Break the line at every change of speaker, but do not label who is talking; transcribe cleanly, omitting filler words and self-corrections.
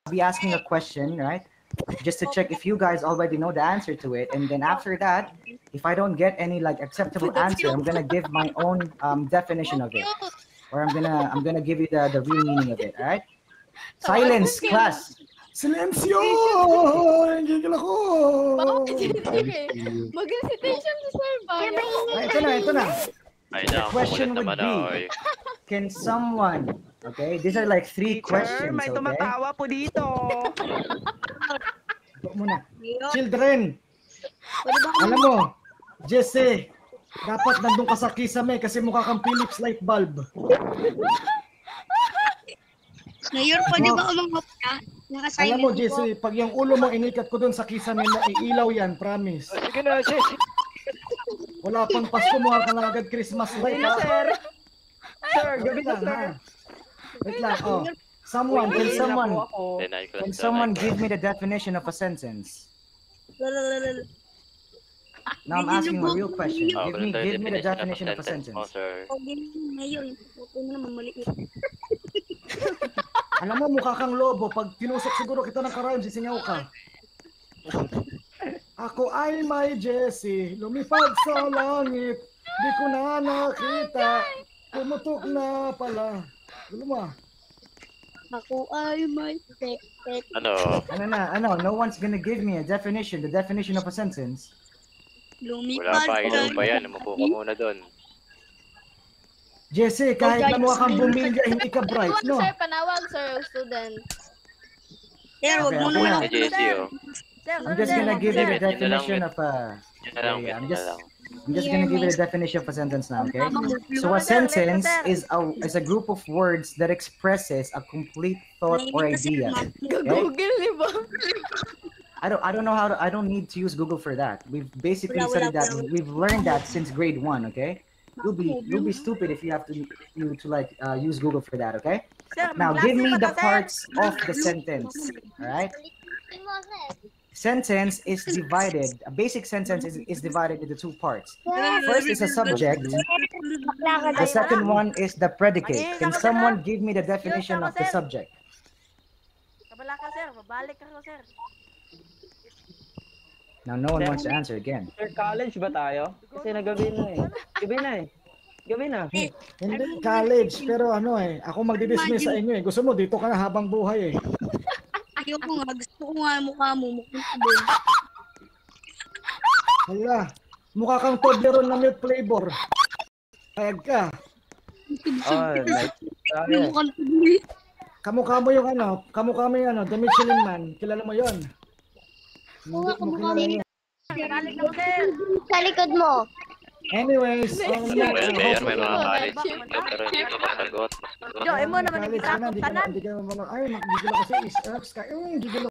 be asking a question, right? Just to check if you guys already know the answer to it, and then after that, if I don't get any like acceptable answer, I'm gonna give my own definition of it, or I'm gonna give you the real meaning of it. All right? Silence, class. Silencio! Gigil ako!
Mag-recitation si Sir Bayo.
Ito na.
Ay,
The
na,
question
naman
would be, can someone, okay, these are like 3 questions,
May
okay?
tumatawa po dito.
Muna. Children, alam mo, Jesse, dapat nandun ka sa kisame kasi mukha kang Philips light bulb.
Mayor, pwede ba umangap ka?
Alam mo, Jesse, pag yung ulo mo inikat ko dun sa kisame mo, iilaw yan, promise.
Sige na, Jesse.
Wala pang Pasko, mukha ka lang agad Christmas light.
Ayun na, sir. Sir, gabi na, sir.
Wait lang, oh. Can someone give me the definition of a sentence? Now I'm asking a real question. Give me the definition of a sentence.
Ngayon, huwag mo naman maliit.
Alam mo, mukha kang lobo. Pag tinusok siguro kita ng karayom, sisingaw ka. Ako ay may Jessie, lumipad sa langit, di ko na nakita, pumutok na pala. Gulo mo.
Ako ay may tek-tek.
Ano?
No one's gonna give me a definition, the definition of a sentence.
Wala pa, ilan pa yan. Umupo ka muna doon.
Jessie, kahit na mukha kang bumilya, hindi ka bright, no?
Sir, panawag, sir, student.
Sir, huwag mo naman.
I'm just gonna give you the definition of a... I'm just gonna give you the definition of a sentence now, okay? So a sentence is a group of words that expresses a complete thought or idea.
Google, di ba?
I don't know how to, I don't need to use Google for that. We've basically studied that. We've learned that since grade 1, okay? You'll be stupid if you have to use Google for that, okay? Now give me the parts of the sentence, all right? Sentence is divided. A basic sentence is divided into 2 parts. First is a subject. The second one is the predicate. Can someone give me the definition of the subject?
Kabala ka, sir. Babalik ka, sir.
Now no one wants to answer again.
Sir, college ba tayo? Kasi nagabi na eh. Gabi na.
Hindi college, pero ako magdi-dismiss sa inyo eh. Gusto mo dito ka na habang buhay eh.
Ayoko nga, gusto ko nga mukha mo, mukhang sabon.
Hala, mukha kang Toblerone na milk flavor. Payag ka.
Mukhang sabon.
Kamukha mo yung The Michelin Man. Kilala mo yon? Hindi mo kilala yun.
Balik ka, sir.
Sa likod mo.
Anyways,
May mga college. Pero hindi ko masagot.
Jo, mo naman
college
nagkakot
na,
tanan.
hindi ka naman, ay, gigil ako sa is-earths ka. Gigil ako.